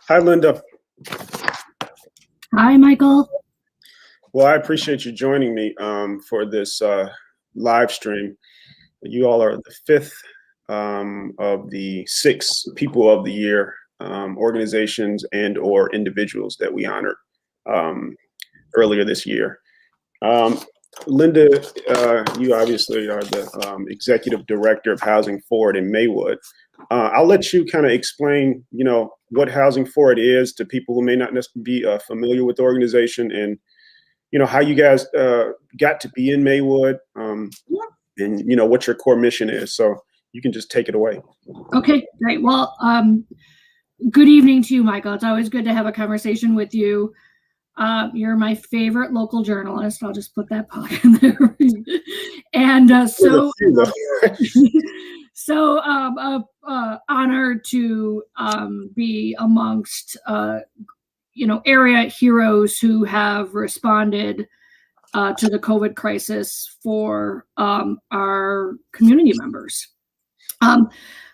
Hi, Linda. Hi, Michael. Well, I appreciate you joining me for this live stream. You all are the fifth of the six People of the Year organizations and/or individuals that we honored um, earlier this year. Um, Linda, you obviously are the executive director of Housing Forward in Maywood. I'll let you kind of explain, what Housing Forward is to people who may not necessarily be familiar with the organization, and how you guys got to be in Maywood, and what your core mission is. So you can just take it away. Okay, great. Well, good evening to you, Michael. It's always good to have a conversation with you. You're my favorite local journalist. I'll just put that plug in there. And honored to be amongst area heroes who have responded to the COVID crisis for our community members.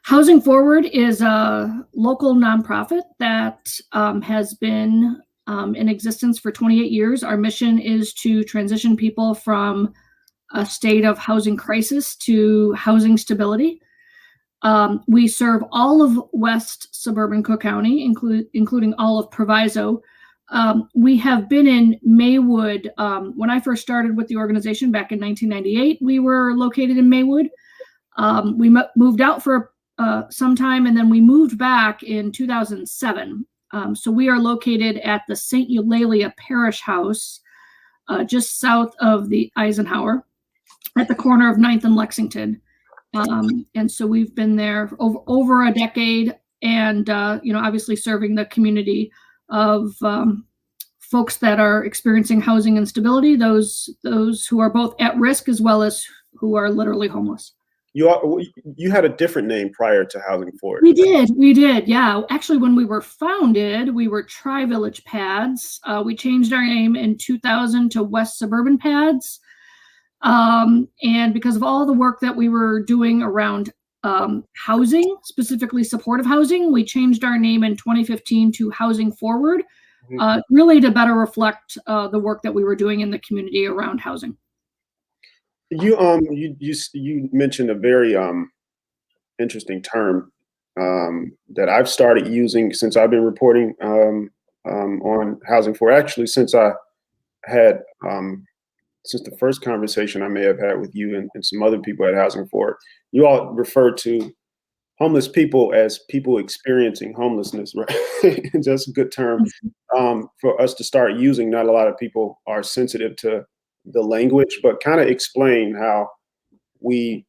Housing Forward is a local nonprofit that has been in existence for 28 years. Our mission is to transition people from a state of housing crisis to housing stability. We serve all of West Suburban Cook County, including all of Proviso. We have been in Maywood. When I first started with the organization back in 1998, we were located in Maywood. We moved out for some time, and then we moved back in 2007. So we are located at the St. Eulalia Parish House, just south of the Eisenhower, at the corner of 9th and Lexington. And so we've been there over a decade, and obviously serving the community of folks that are experiencing housing instability, those who are both at risk as well as who are literally homeless. You had a different name prior to Housing Forward. We did. Yeah. Actually, when we were founded, we were Tri-Village Pads. We changed our name in 2000 to West Suburban Pads. And because of all the work that we were doing around housing, specifically supportive housing, we changed our name in 2015 to Housing Forward, really to better reflect the work that we were doing in the community around housing. You mentioned a very interesting term that I've started using since I've been reporting on Housing Forward. Actually, since I had since the first conversation I may have had with you and some other people at Housing Forward, you all refer to homeless people as people experiencing homelessness, right? That's a good term for us to start using. Not a lot of people are sensitive to the language, but kind of explain how we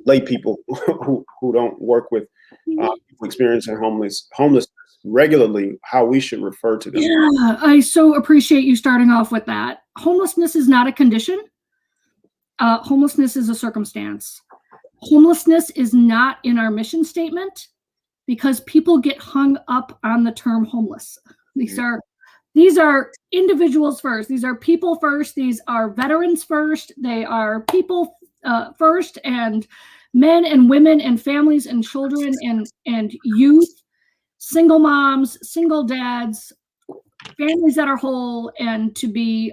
lay people who don't work with people experiencing homelessness regularly, how we should refer to them. Yeah, I so appreciate you starting off with that. Homelessness is not a condition. Homelessness is a circumstance. Homelessness is not in our mission statement because people get hung up on the term homeless. These are individuals first. These are people first. These are veterans first. They are people first, and men and women and families and children and youth, single moms, single dads, families that are whole, and to be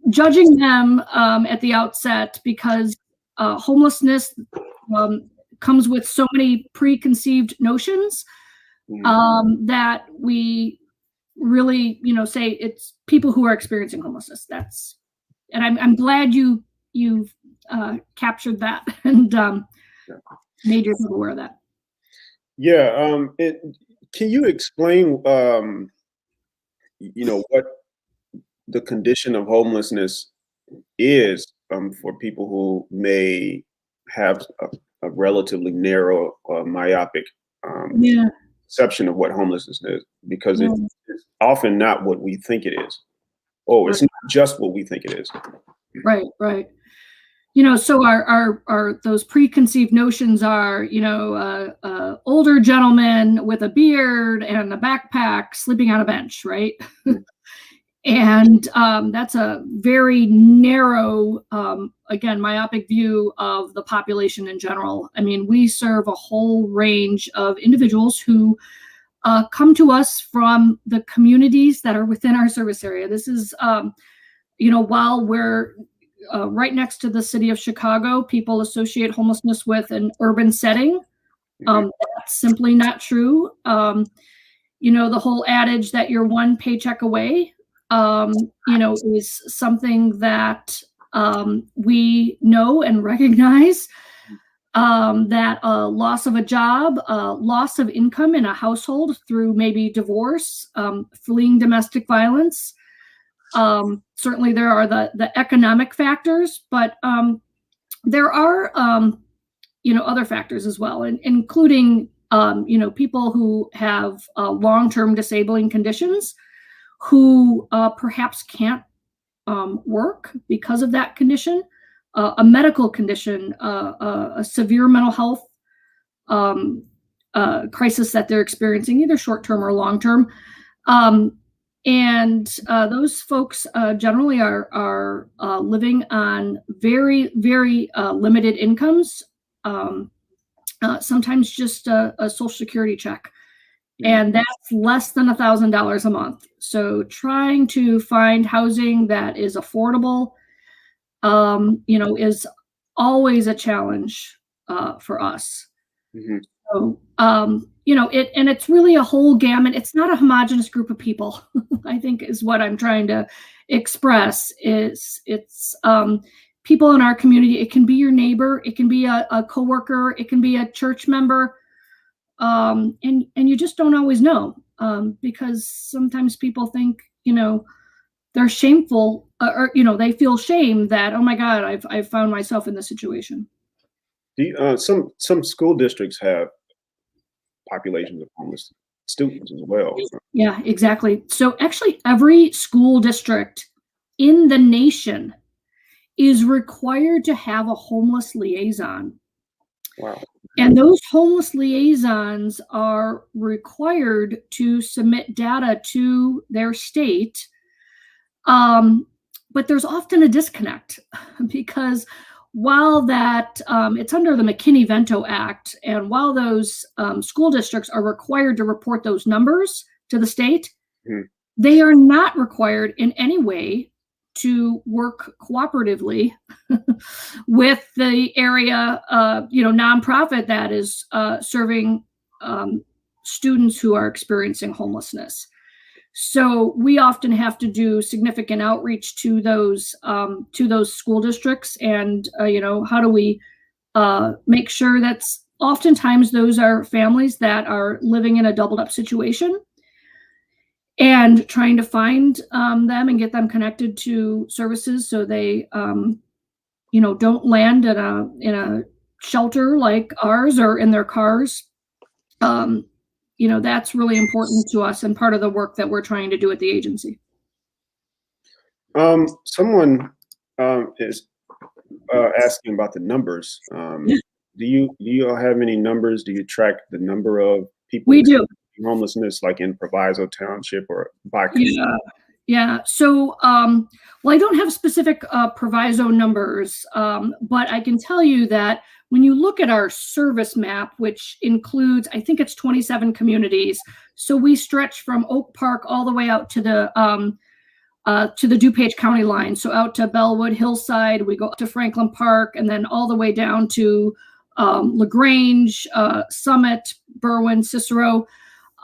judging them at the outset because homelessness comes with so many preconceived notions that we really, say it's people who are experiencing homelessness. And I'm glad you've captured that and made yourself aware of that. Yeah. Can you explain, what the condition of homelessness is for people who may have a relatively narrow, myopic perception of what homelessness is? Because it's often not what we think it is. It's not just what we think it is. Right. So our those preconceived notions are, older gentleman with a beard and a backpack sleeping on a bench, right? And that's a very narrow, again, myopic view of the population in general. I mean, we serve a whole range of individuals who come to us from the communities that are within our service area. This is, while we're right next to the city of Chicago, people associate homelessness with an urban setting. That's simply not true. The whole adage that you're one paycheck away, is something that we know and recognize, that loss of a job, loss of income in a household through maybe divorce, fleeing domestic violence. Certainly there are the economic factors, but there are, other factors as well, including, people who have long-term disabling conditions who perhaps can't work because of that condition, a medical condition, a severe mental health crisis that they're experiencing, either short-term or long-term. And those folks generally are living on very, very limited incomes, sometimes just a Social Security check. And that's less than $1,000 a month. So trying to find housing that is affordable, is always a challenge for us. So, it's really a whole gamut. It's not a homogenous group of people, I think is what I'm trying to express. It's people in our community. It can be your neighbor. It can be a coworker. It can be a church member. And you just don't always know, because sometimes people think, they're shameful, or they feel shame that, oh my God, I've found myself in this situation. Some school districts have populations of homeless students as well. Yeah, exactly. So actually, every school district in the nation is required to have a homeless liaison. Wow. And those homeless liaisons are required to submit data to their state. But there's often a disconnect because while that it's under the McKinney-Vento Act, and while those school districts are required to report those numbers to the state, they are not required in any way to work cooperatively with the area, nonprofit that is serving students who are experiencing homelessness. So we often have to do significant outreach to those school districts, and how do we make sure that's oftentimes those are families that are living in a doubled up situation, and trying to find them and get them connected to services so they don't land in a shelter like ours or in their cars. That's really important to us and part of the work that we're trying to do at the agency. Someone is asking about the numbers. Do you all have any numbers? Do you track the number of people? We do. Homelessness, like in Proviso Township or by Yeah. So, well, I don't have specific Proviso numbers, but I can tell you that when you look at our service map, which includes, I think it's 27 communities, so we stretch from Oak Park all the way out to the DuPage County line, so out to Bellwood, Hillside, we go up to Franklin Park, and then all the way down to LaGrange, Summit, Berwyn, Cicero.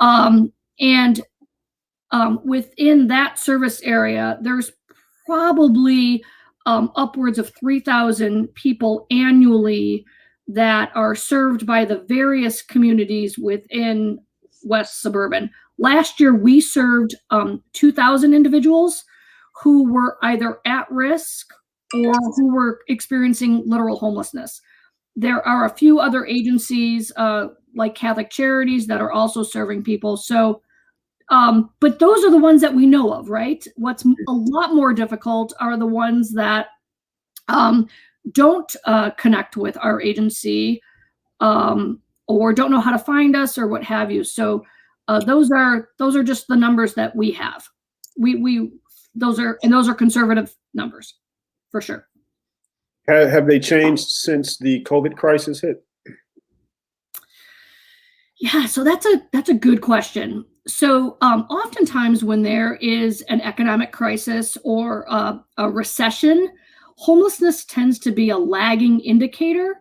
And within that service area, there's probably upwards of 3,000 people annually that are served by the various communities within West Suburban. Last year, we served 2,000 individuals who were either at risk or who were experiencing literal homelessness. There are a few other agencies like Catholic Charities that are also serving people. So, but those are the ones that we know of, right? What's a lot more difficult are the ones that don't connect with our agency or don't know how to find us or what have you. So those are just the numbers that we have. We those are conservative numbers for sure. Have they changed since the COVID crisis hit? Yeah, so that's a good question. So oftentimes when there is an economic crisis or a recession, homelessness tends to be a lagging indicator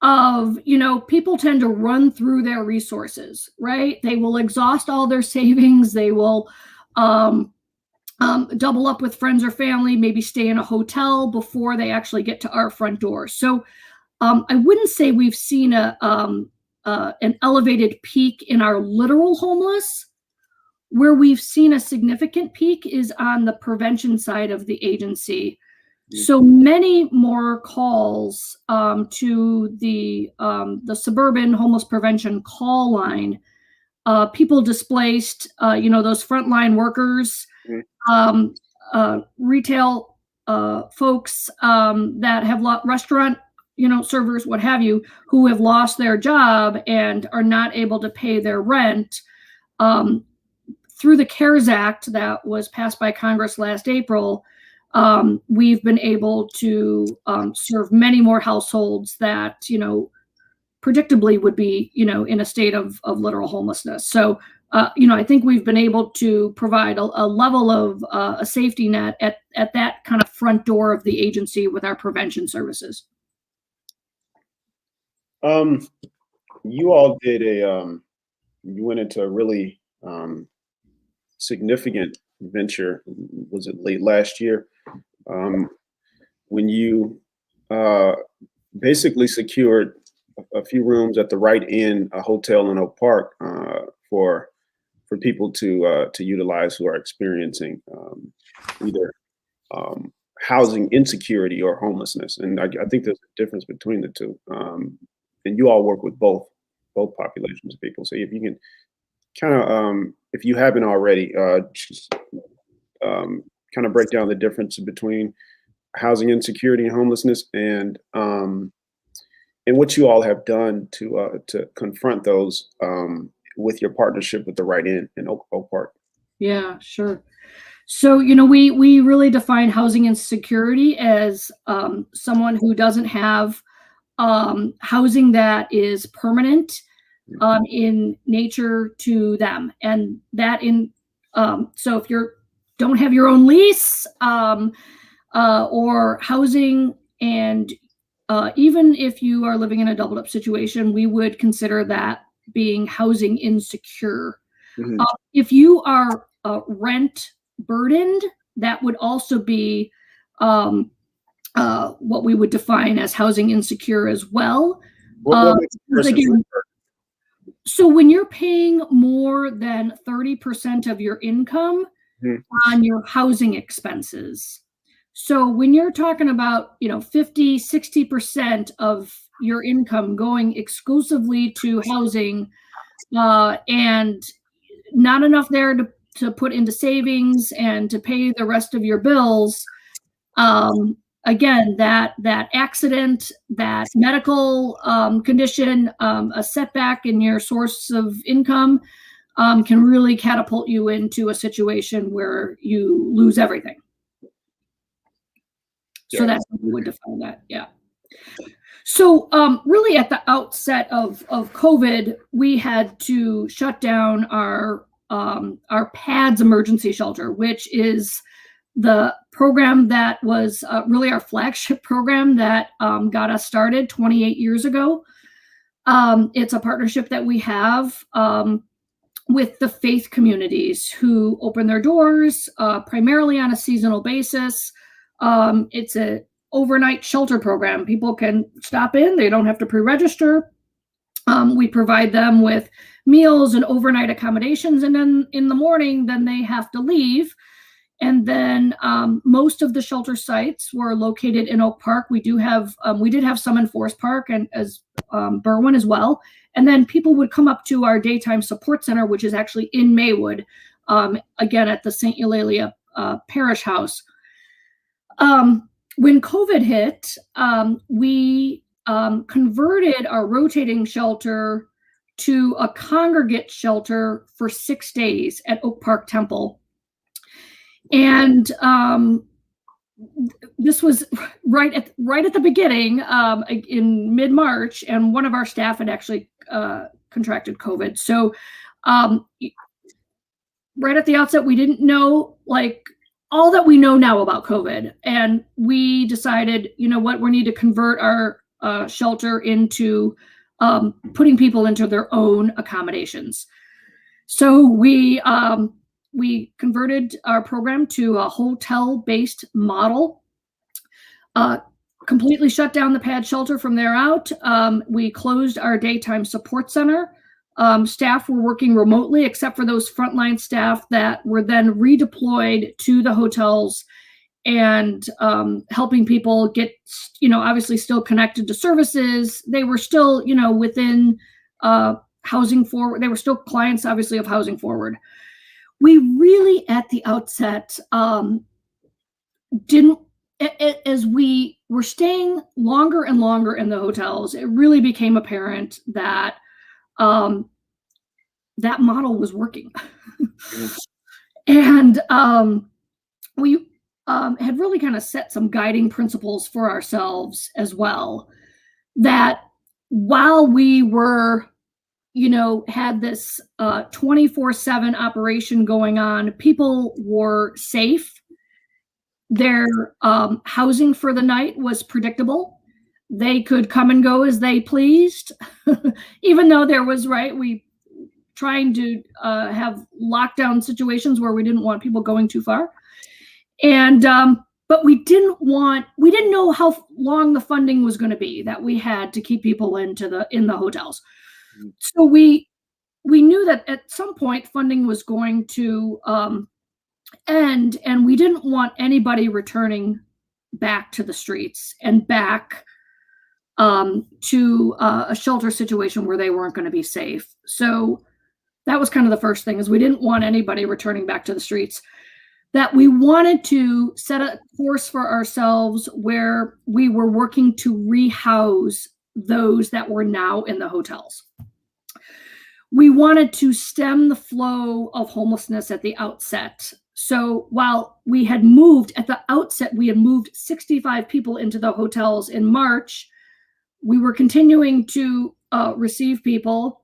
of, people tend to run through their resources, right? They will exhaust all their savings. They will double up with friends or family, maybe stay in a hotel before they actually get to our front door. So I wouldn't say we've seen an elevated peak in our literal homeless. Where we've seen a significant peak is on the prevention side of the agency. So many more calls to the suburban homeless prevention call line. People displaced, those frontline workers, retail folks that have restaurant, servers, what have you, who have lost their job and are not able to pay their rent. Through the CARES Act that was passed by Congress last April, we've been able to serve many more households that, predictably would be, in a state of literal homelessness. So, I think we've been able to provide a level of a safety net at that kind of front door of the agency with our prevention services. You all did you went into a really significant venture, was it late last year, when you basically secured a few rooms at the Right Inn, a hotel in Oak Park, for people to utilize who are experiencing either housing insecurity or homelessness. And I think there's a difference between the two. And you all work with both populations of people. So if you can kind of, if you haven't already, just kind of break down the difference between housing insecurity and homelessness, and what you all have done to confront those with your partnership with the Right Inn in Oak Park. Yeah, sure. So, we really define housing insecurity as someone who doesn't have housing that is permanent in nature to them. And that so if you don't have your own lease or housing, and even if you are living in a doubled up situation, we would consider that being housing insecure. Mm-hmm. If you are rent burdened, that would also be what we would define as housing insecure as well. What makes a person rent burdened? So when you're paying more than 30% of your income on your housing expenses. So when you're talking about, 50, 60% of your income going exclusively to housing, and not enough there to put into savings and to pay the rest of your bills, again, that accident, that medical condition, a setback in your source of income can really catapult you into a situation where you lose everything. Yeah. So that's how we would define that. Yeah. So really at the outset of COVID, we had to shut down our PADS emergency shelter, which is the program that was really our flagship program that got us started 28 years ago. It's a partnership that we have with the faith communities who open their doors primarily on a seasonal basis. It's an overnight shelter program. People can stop in. They don't have to pre-register. We provide them with meals and overnight accommodations. And then in the morning, then they have to leave. And then most of the shelter sites were located in Oak Park. We did have some in Forest Park and as Berwyn as well. And then people would come up to our daytime support center, which is actually in Maywood, again at the St. Eulalia Parish House. When COVID hit, we converted our rotating shelter to a congregate shelter for 6 days at Oak Park Temple. And this was right at the beginning, in mid-March, and one of our staff had actually contracted COVID. So right at the outset, we didn't know like all that we know now about COVID, and we decided, you know what, we need to convert our shelter into putting people into their own accommodations. So we converted our program to a hotel-based model. Completely shut down the pad shelter from there out. We closed our daytime support center. Staff were working remotely, except for those frontline staff that were then redeployed to the hotels and helping people get, obviously still connected to services. They were still, within Housing Forward. They were still clients, obviously, of Housing Forward. We really, at the outset, didn't, as we were staying longer and longer in the hotels, it really became apparent that that model was working. And we had really kind of set some guiding principles for ourselves as well, that while we were, had this 24/7 operation going on, people were safe. Their housing for the night was predictable. They could come and go as they pleased, even though there was, we trying to have lockdown situations where we didn't want people going too far. And but we didn't know how long the funding was going to be that we had to keep people in the hotels. So we knew that at some point funding was going to end, and we didn't want anybody returning back to the streets and back to a shelter situation where they weren't going to be safe. So that was kind of the first thing, is we didn't want anybody returning back to the streets. That we wanted to set a course for ourselves where we were working to rehouse those that were now in the hotels. We wanted to stem the flow of homelessness at the outset. So while we had moved at the outset, we had moved 65 people into the hotels in March. We were continuing to receive people.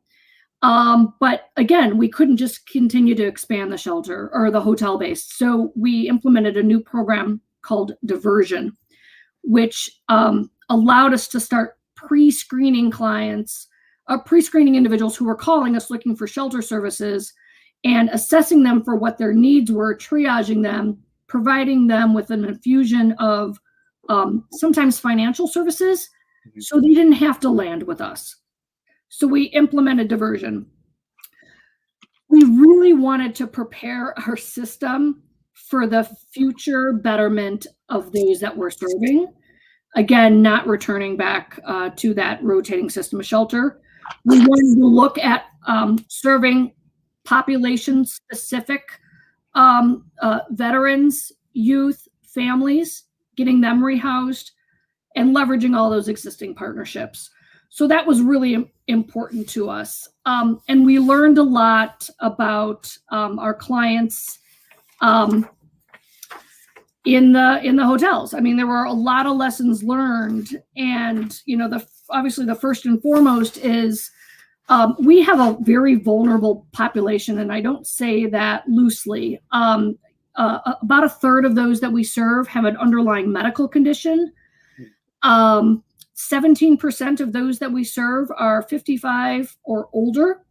But again, we couldn't just continue to expand the shelter or the hotel base. So we implemented a new program called Diversion, which allowed us to start pre-screening individuals who were calling us looking for shelter services and assessing them for what their needs were, triaging them, providing them with an infusion of sometimes financial services, so they didn't have to land with us. So we implemented Diversion. We really wanted to prepare our system for the future betterment of those that we're serving. Again, not returning back to that rotating system of shelter. We wanted to look at serving population-specific veterans, youth, families, getting them rehoused, and leveraging all those existing partnerships. So that was really important to us. And we learned a lot about our clients in the hotels. I mean, there were a lot of lessons learned. And, obviously the first and foremost is we have a very vulnerable population. And I don't say that loosely. About a third of those that we serve have an underlying medical condition. 17% of those that we serve are 55 or older,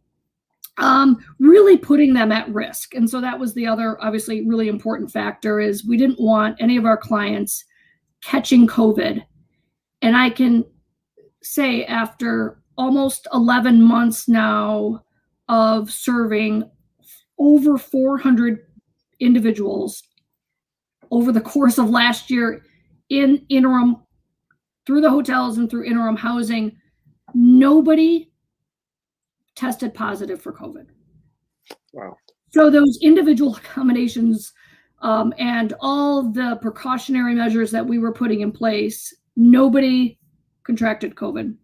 really putting them at risk. And so that was the other, obviously, really important factor, is we didn't want any of our clients catching COVID. And I can say, after almost 11 months now of serving over 400 individuals over the course of last year in interim, through the hotels and through interim housing, nobody tested positive for COVID. Wow. So those individual accommodations and all the precautionary measures that we were putting in place, nobody contracted COVID.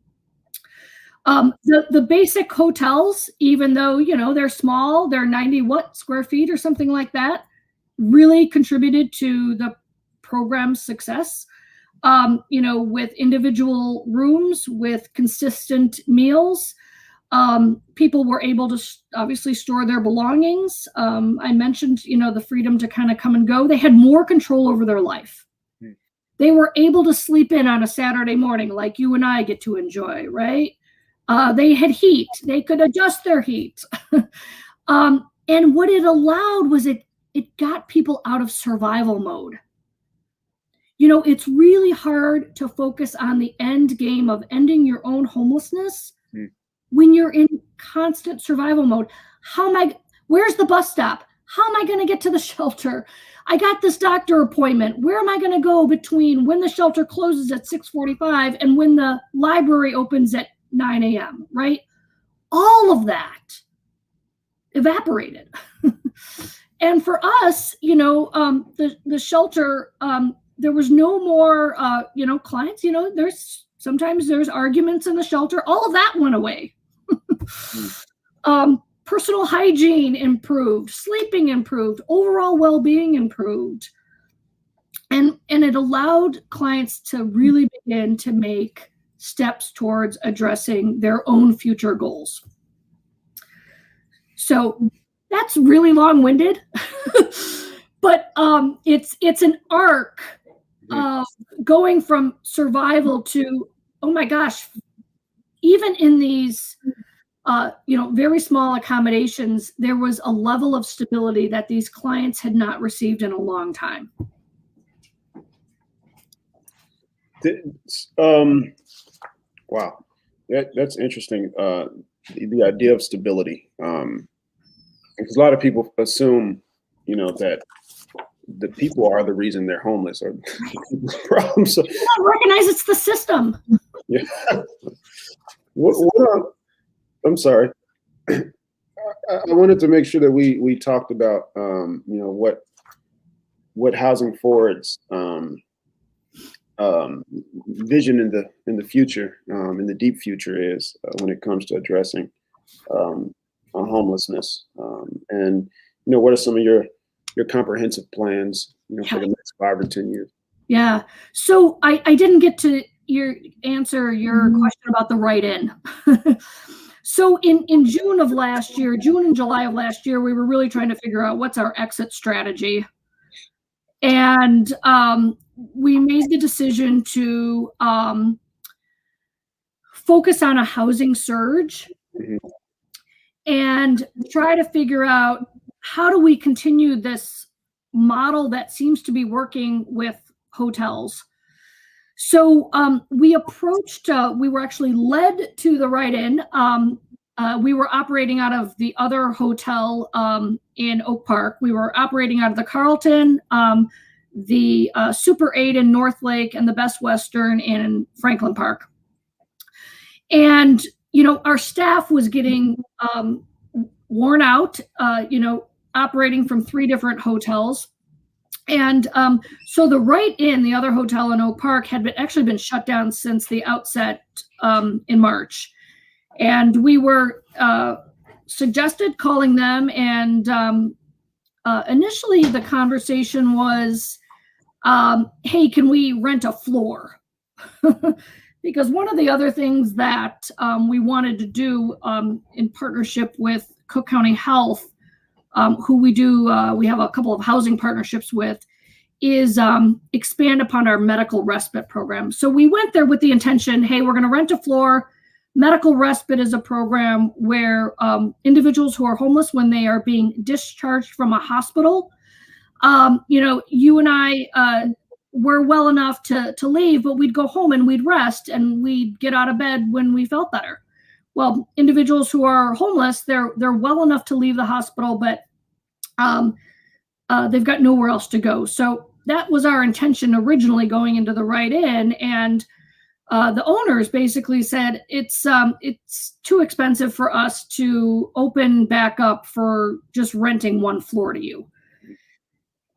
The basic hotels, even though, they're small, they're 90 square feet or something like that, really contributed to the program's success. With individual rooms, with consistent meals. People were able to obviously store their belongings. I mentioned, the freedom to kind of come and go. They had more control over their life. They were able to sleep in on a Saturday morning like you and I get to enjoy, right? They had heat. They could adjust their heat. And what it allowed was it got people out of survival mode. It's really hard to focus on the end game of ending your own homelessness when you're in constant survival mode. Where's the bus stop? How am I going to get to the shelter? I got this doctor appointment. Where am I going to go between when the shelter closes at 6:45 and when the library opens at 9 a.m., right? All of that evaporated. And for us, the shelter, there was no more, clients, sometimes there's arguments in the shelter. All of that went away. Personal hygiene improved, sleeping improved, overall well-being improved. And it allowed clients to really begin to make steps towards addressing their own future goals. So that's really long-winded, but it's an arc of going from survival to, oh my gosh, even in these very small accommodations, there was a level of stability that these clients had not received in a long time. Wow, that's interesting. The idea of stability, because a lot of people assume, that the people are the reason they're homeless or the problem. So you don't recognize it's the system. Yeah. I'm sorry. I wanted to make sure that we talked about what Housing Forward's vision in the future, in the deep future, is when it comes to addressing homelessness, and what are some of your comprehensive plans, for the next 5 or 10 years? Yeah. So I didn't get to answer your question about the write-in. So in June and July of last year, we were really trying to figure out what's our exit strategy. And we made the decision to focus on a housing surge and try to figure out how do we continue this model that seems to be working with hotels. So we were actually led to the write-in. We were operating out of the other hotel in Oak Park. We were operating out of the Carlton, the Super 8 in North Lake, and the Best Western in Franklin Park. And, our staff was getting worn out, operating from 3 different hotels. And so the write-in, the other hotel in Oak Park, had actually been shut down since the outset in March. And we were suggested calling them. And initially the conversation was, hey, can we rent a floor? Because one of the other things that we wanted to do in partnership with Cook County Health, who we have a couple of housing partnerships with, is expand upon our medical respite program. So we went there with the intention, hey, we're going to rent a floor. Medical respite is a program where individuals who are homeless, when they are being discharged from a hospital, you and I were well enough to leave, but we'd go home and we'd rest and we'd get out of bed when we felt better. Well, individuals who are homeless, they're well enough to leave the hospital, but they've got nowhere else to go. So that was our intention originally going into the write-in, and the owners basically said it's too expensive for us to open back up for just renting one floor to you.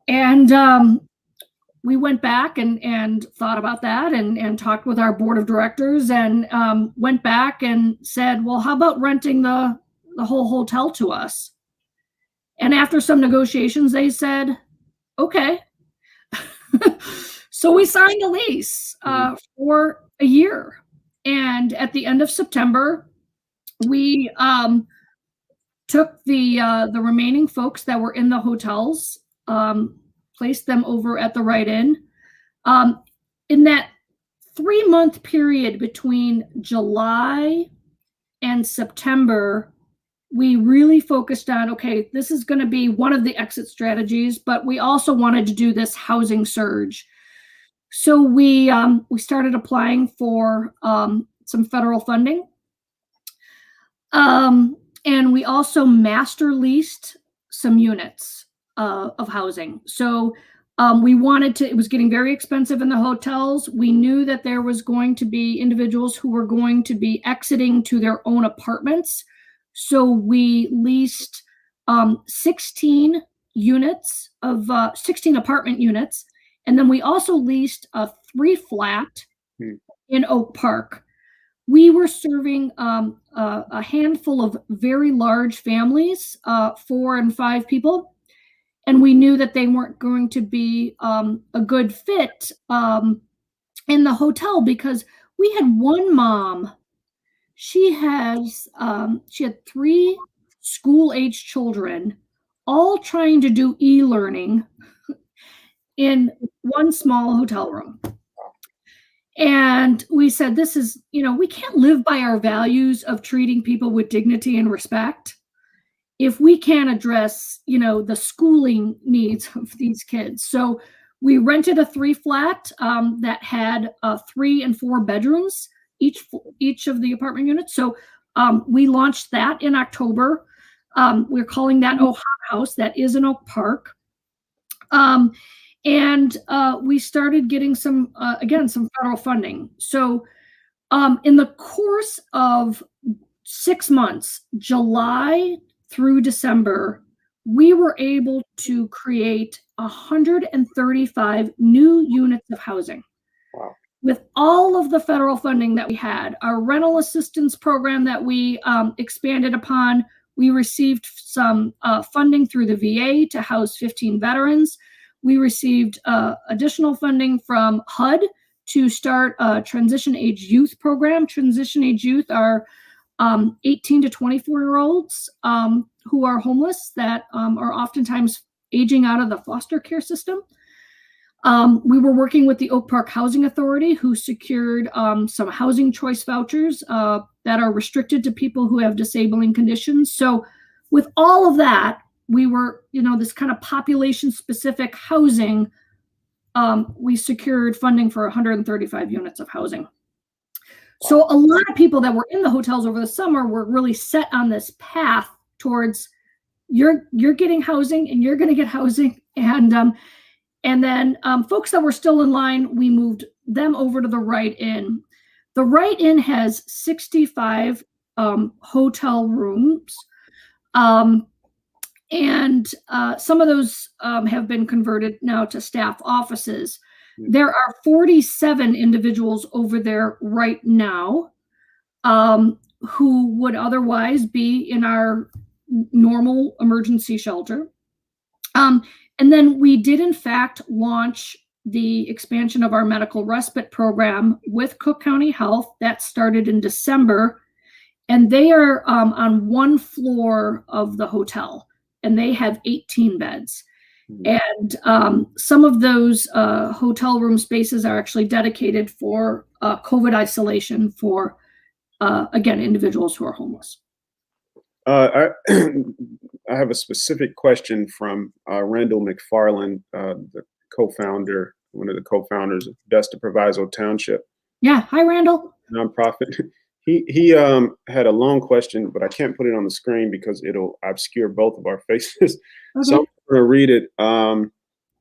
And we went back and thought about that and talked with our board of directors and went back and said, well, how about renting the whole hotel to us? And after some negotiations, they said, okay. So we signed a lease for a year. And at the end of September, we took the remaining folks that were in the hotels, placed them over at the Right Inn. In that 3-month period between July and September, we really focused on, okay, this is going to be one of the exit strategies, but we also wanted to do this housing surge. So we started applying for some federal funding. And we also master leased some units of housing. So we wanted to, it was getting very expensive in the hotels. We knew that there was going to be individuals who were going to be exiting to their own apartments. So we leased 16 units of 16 apartment units. And then we also leased a 3-flat in Oak Park. We were serving a handful of very large families, 4 and 5 people. And we knew that they weren't going to be a good fit in the hotel because we had one mom. She had 3 school-age children, all trying to do e-learning in one small hotel room. And we said, this is, we can't live by our values of treating people with dignity and respect if we can't address, the schooling needs of these kids. So we rented a 3-flat that had 3 and 4 bedrooms, each of the apartment units. So we launched that in October. We're calling that Ohio House. That is in Oak Park. And we started getting some federal funding. So in the course of 6 months, July through December, we were able to create 135 new units of housing. Wow. With all of the federal funding that we had, our rental assistance program that we expanded upon, we received some funding through the VA to house 15 veterans. We received additional funding from HUD to start a transition age youth program. Transition age youth are 18 to 24-year-olds who are homeless that are oftentimes aging out of the foster care system. We were working with the Oak Park Housing Authority, who secured some housing choice vouchers that are restricted to people who have disabling conditions. So with all of that, we were, this kind of population-specific housing, we secured funding for 135 units of housing. So a lot of people that were in the hotels over the summer were really set on this path towards you're getting housing and you're going to get housing. And then folks that were still in line, we moved them over to the Right Inn. The Right Inn has 65 hotel rooms. And some of those have been converted now to staff offices. There are 47 individuals over there right now who would otherwise be in our normal emergency shelter. And then we did, in fact, launch the expansion of our medical respite program with Cook County Health. That started in December. And they are on one floor of the hotel, and they have 18 beds. And some of those hotel room spaces are actually dedicated for COVID isolation for, again, individuals who are homeless. I have a specific question from Randall McFarland, the co-founder, one of the co-founders of Best of Proviso Township. Yeah. Hi, Randall. Nonprofit. He had a long question, but I can't put it on the screen because it'll obscure both of our faces. Okay. So I'm going to read it.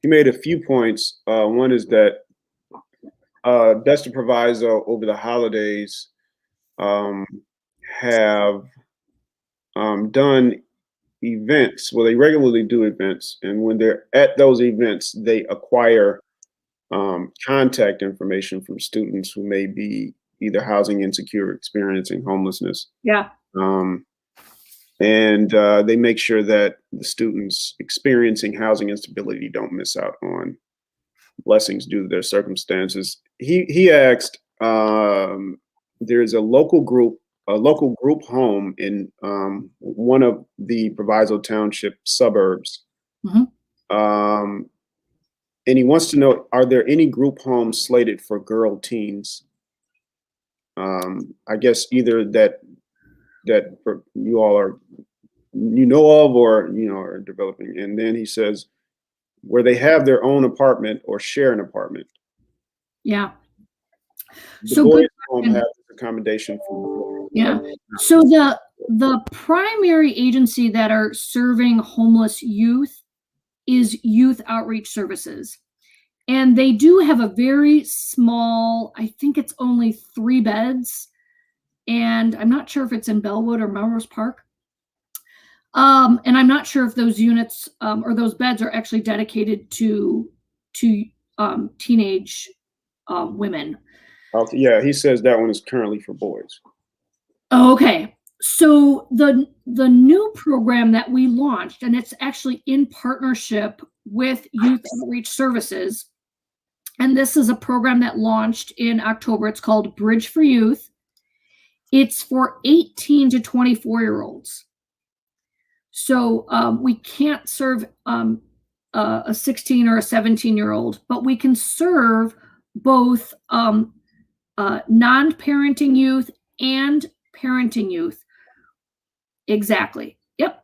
He made a few points. One is that Best of Proviso over the holidays have done events. Well, they regularly do events, and when they're at those events, they acquire contact information from students who may be either housing insecure, experiencing homelessness. Yeah. and they make sure that the students experiencing housing instability don't miss out on blessings due to their circumstances. He asked, there's a local group home in one of the Proviso Township suburbs. Mhm. And he wants to know, are there any group homes slated for girl teens? I guess either that you all are, you know of, or are developing. And then he says where they have their own apartment or share an apartment. Yeah. The So boys' good home question. has accommodation for. Yeah. So the primary agency that are serving homeless youth is Youth Outreach Services. And they do have a very small, I think it's only 3 beds. And I'm not sure if it's in Bellwood or Melrose Park. And I'm not sure if those units or those beds are actually dedicated to teenage women. Yeah, he says that one is currently for boys. Okay. So the new program that we launched, and it's actually in partnership with Youth Outreach Services, and this is a program that launched in October. It's called Bridge for Youth. It's for 18 to 24-year-olds. So we can't serve a 16 or a 17-year-old, but we can serve both non-parenting youth and parenting youth. Exactly. Yep.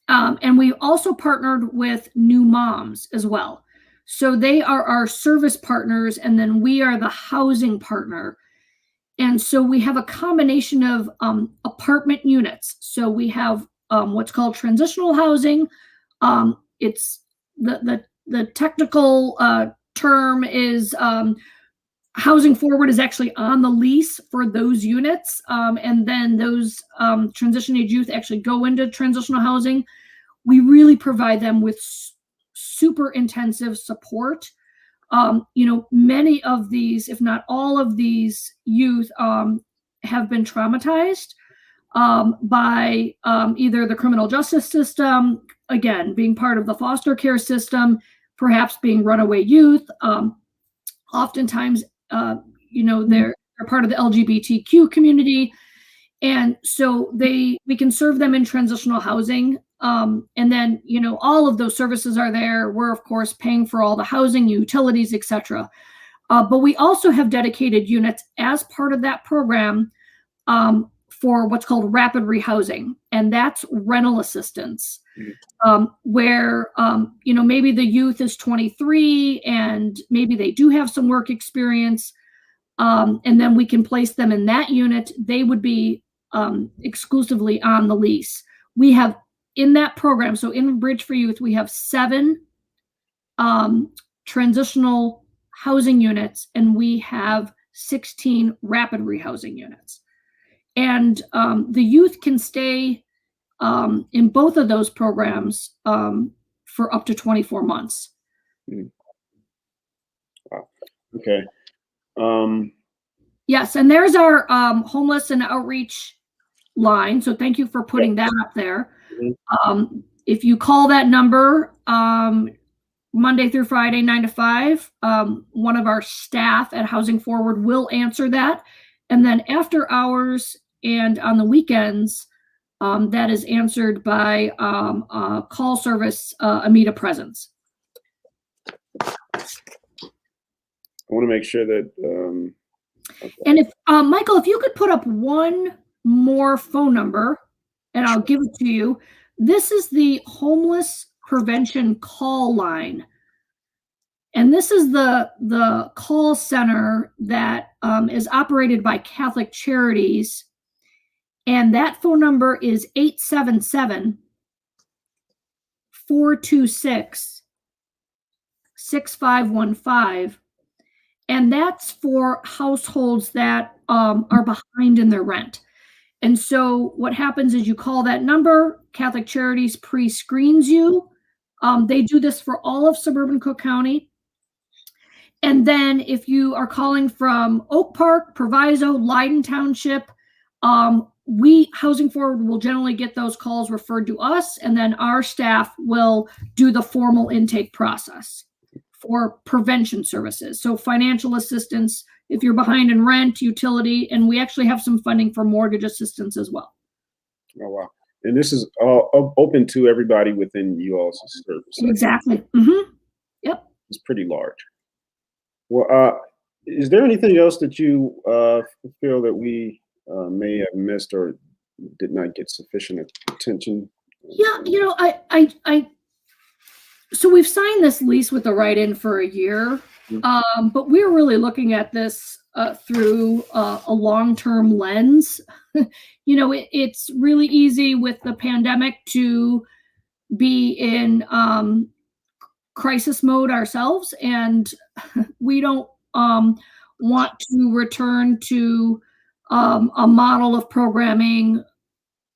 And we also partnered with New Moms as well. So they are our service partners, and then we are the housing partner. And so we have a combination of apartment units. So we have what's called transitional housing. It's the technical term is Housing Forward is actually on the lease for those units. And then those transition age youth actually go into transitional housing. We really provide them with super intensive support. Many of these, if not all of these youth have been traumatized by either the criminal justice system, again, being part of the foster care system, perhaps being runaway youth. Oftentimes, they're part of the LGBTQ community. And so we can serve them in transitional housing. And then, all of those services are there. We're, of course, paying for all the housing, utilities, etc. But we also have dedicated units as part of that program for what's called rapid rehousing. And that's rental assistance, where, maybe the youth is 23 and maybe they do have some work experience. And then we can place them in that unit. They would be exclusively on the lease. We have in that program, so in Bridge for Youth, we have 7 transitional housing units, and we have 16 rapid rehousing units. And the youth can stay in both of those programs for up to 24 months. Wow. Okay. Yes, and there's our homeless and outreach line. So thank you for putting that up there. If you call that number Monday through Friday, 9 to 5, one of our staff at Housing Forward will answer that. And then after hours and on the weekends, that is answered by call service Amita Presence. I want to make sure that. Okay. And if Michael, if you could put up one more phone number, and I'll give it to you. This is the homeless prevention call line. And this is the call center that is operated by Catholic Charities. And that phone number is 877-426-6515. And that's for households that are behind in their rent. And so what happens is you call that number, Catholic Charities pre-screens you. They do this for all of suburban Cook County. And then if you are calling from Oak Park, Proviso, Leiden Township, Housing Forward will generally get those calls referred to us, and then our staff will do the formal intake process for prevention services. So financial assistance, if you're behind in rent, utility, and we actually have some funding for mortgage assistance as well. Oh, wow. And this is all open to everybody within you all's service. Exactly. Mm-hmm. Yep. It's pretty large. Well, is there anything else that you feel that we may have missed or did not get sufficient attention? Yeah, so we've signed this lease with the write-in for a year, but we're really looking at this through a long-term lens. It's really easy with the pandemic to be in crisis mode ourselves, and we don't want to return to a model of programming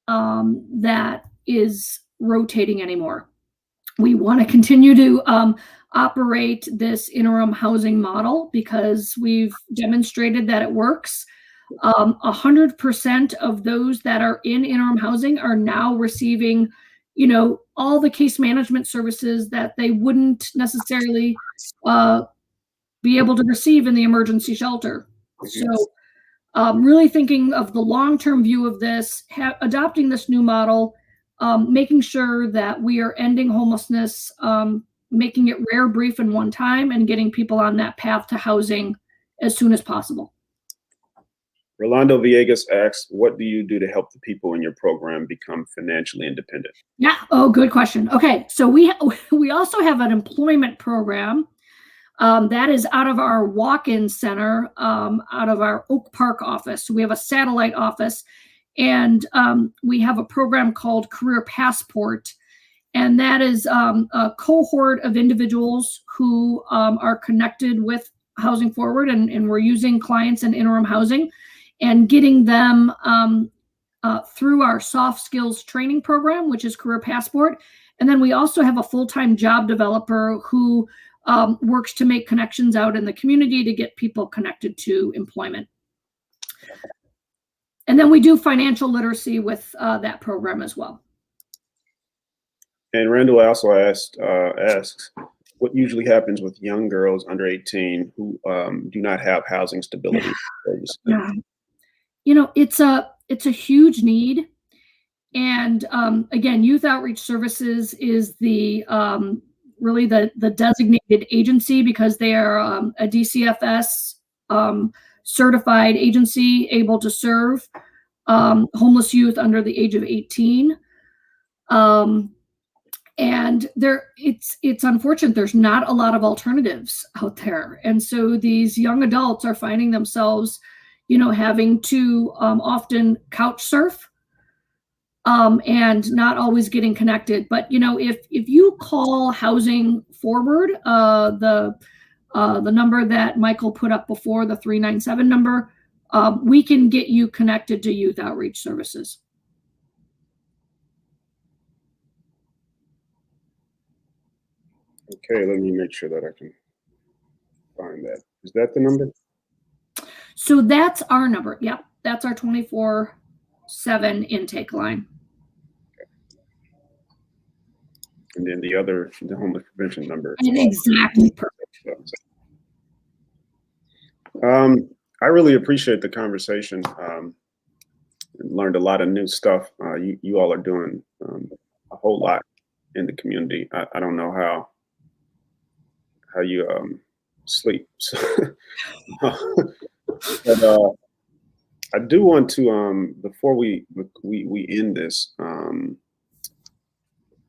that is rotating anymore. We want to continue to operate this interim housing model because we've demonstrated that it works. 100% of those that are in interim housing are now receiving, all the case management services that they wouldn't necessarily be able to receive in the emergency shelter. So really thinking of the long-term view of this, adopting this new model, making sure that we are ending homelessness, making it rare, brief, and one time, and getting people on that path to housing as soon as possible. Rolando Villegas asks, what do you do to help the people in your program become financially independent? Yeah. Oh, good question. Okay. So we also have an employment program that is out of our walk-in center, out of our Oak Park office. So we have a satellite office, and we have a program called Career Passport. And that is a cohort of individuals who are connected with Housing Forward, and we're using clients in interim housing and getting them through our soft skills training program, which is Career Passport. And then we also have a full-time job developer who works to make connections out in the community to get people connected to employment. And then we do financial literacy with that program as well. And Randall also asks, what usually happens with young girls under 18 who do not have housing stability? Yeah. It's a huge need. And again, Youth Outreach Services is the really the designated agency because they are a DCFS certified agency able to serve homeless youth under the age of 18. And it's unfortunate there's not a lot of alternatives out there. And so these young adults are finding themselves, having to often couch surf and not always getting connected. But if you call Housing Forward, the number that Michael put up before, the 397 number, we can get you connected to Youth Outreach Services. Okay, let me make sure that I can find that. Is that the number? So that's our number. Yep, that's our 24/7 intake line. And then the homeless prevention number. And exactly perfect. I really appreciate the conversation. Learned a lot of new stuff. You all are doing a whole lot in the community. I don't know how you sleep. But I do want to before we end this,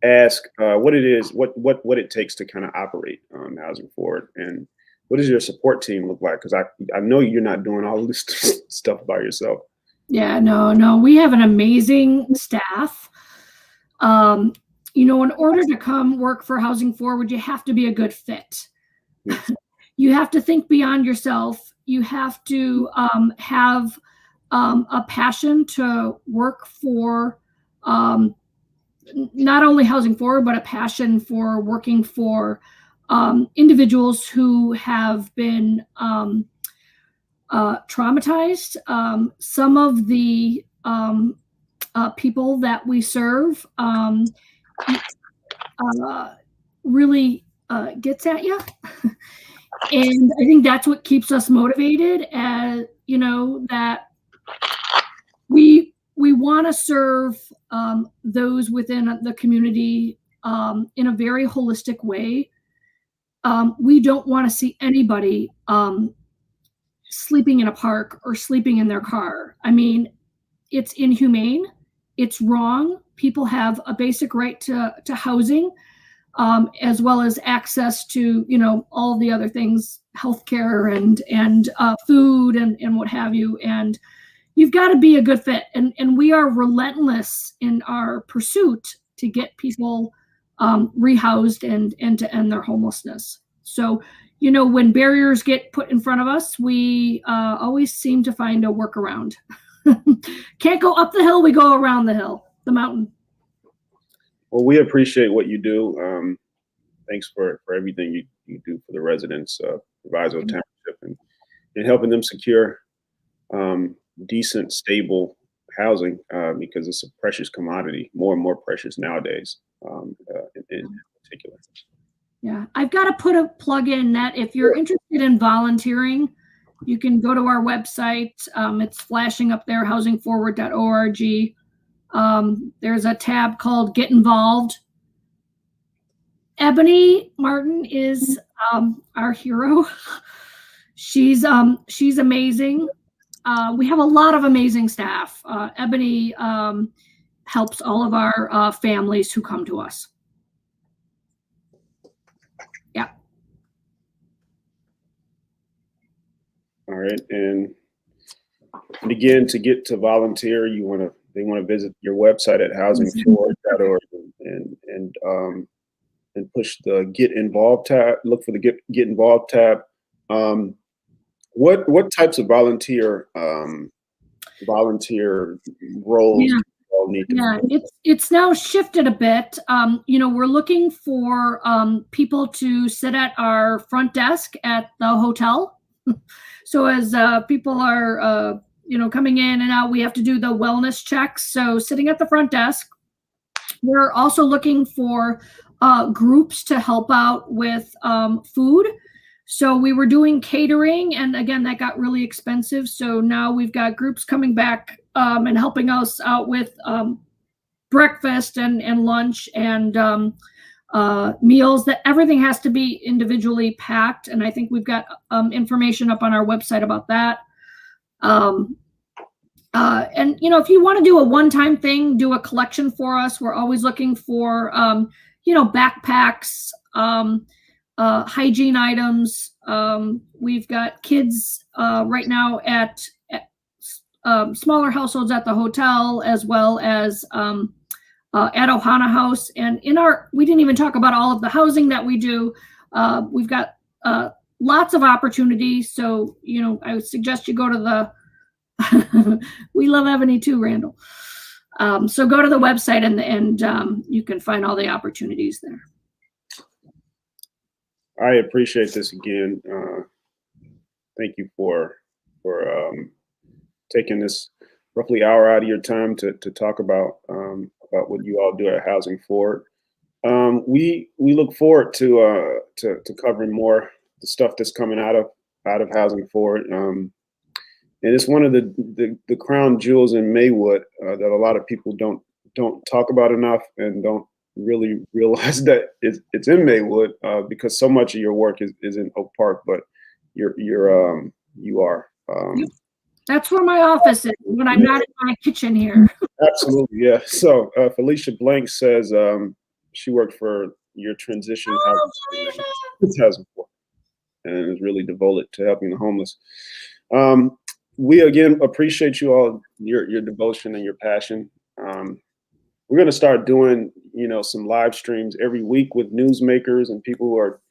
ask what it is, what it takes to kind of operate Housing Forward, and what does your support team look like? Because I know you're not doing all this stuff by yourself. Yeah, no, we have an amazing staff. In order to come work for Housing Forward, you have to be a good fit. Yes. You have to think beyond yourself. You have to have a passion to work for not only Housing Forward, but a passion for working for individuals who have been traumatized. Some of the people that we serve really gets at you. And I think that's what keeps us motivated, as you know, that we want to serve those within the community in a very holistic way. We don't want to see anybody sleeping in a park or sleeping in their car. I mean, it's inhumane. It's wrong. People have a basic right to housing, as well as access to, you know, all the other things, healthcare and food and what have you. And you've got to be a good fit. And we are relentless in our pursuit to get people rehoused and to end their homelessness. So, you know, when barriers get put in front of us, we always seem to find a workaround. Can't go up the hill, we go around the hill, the mountain. Well, we appreciate what you do. Thanks for everything you do for the residents of Proviso Township and helping them secure decent, stable housing because it's a precious commodity, more and more precious nowadays, in particular. Yeah, I've got to put a plug in that if you're interested in volunteering, you can go to our website. It's flashing up there, housingforward.org. There's a tab called Get Involved. Ebony Martin is our hero. She's amazing. We have a lot of amazing staff. Ebony helps all of our families who come to us. Yeah. All right, and again, to get to volunteer, they want to visit your website at housingforward.org and push the Get Involved tab. Look for the Get Involved tab. What types of volunteer roles do you all need to? Yeah, it's now shifted a bit. You know, we're looking for people to sit at our front desk at the hotel. So as people are you know, coming in and out, we have to do the wellness checks. So sitting at the front desk. We're also looking for groups to help out with food. So we were doing catering, and again, that got really expensive. So now we've got groups coming back and helping us out with breakfast and lunch and meals. That everything has to be individually packed, and I think we've got information up on our website about that. And you know, if you want to do a one-time thing, do a collection for us. We're always looking for you know, backpacks, hygiene items. We've got kids right now at smaller households at the hotel, as well as at Ohana House. And we didn't even talk about all of the housing that we do. We've got lots of opportunities. So, you know, I would suggest you go to the we love Ebony too, Randall. So go to the website and you can find all the opportunities there. I appreciate this again. Thank you for taking this roughly hour out of your time to talk about what you all do at Housing Forward. We look forward to covering more the stuff that's coming out of Housing Forward. And it's one of the crown jewels in Maywood that a lot of people don't talk about enough and don't really realize that it's in Maywood because so much of your work is in Oak Park, but you are. That's where my office is when I'm not in my kitchen here. Absolutely, yeah. So Felicia Blank says she worked for your transition housing in 2004 and is really devoted to helping the homeless. We again appreciate you all, your devotion and your passion. We're going to start doing, you know, some live streams every week with newsmakers and people who are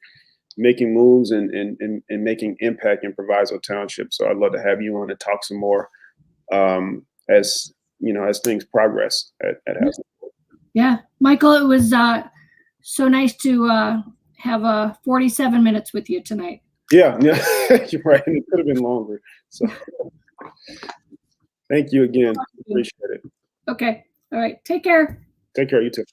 making moves and making impact in Proviso Township. So I'd love to have you on to talk some more as you know, as things progress at Housing. Yeah, Michael, it was so nice to have 47 minutes with you tonight. Yeah, you're right. It could have been longer. So Thank you again. Appreciate it. Okay. All right. Take care. Take care. You too.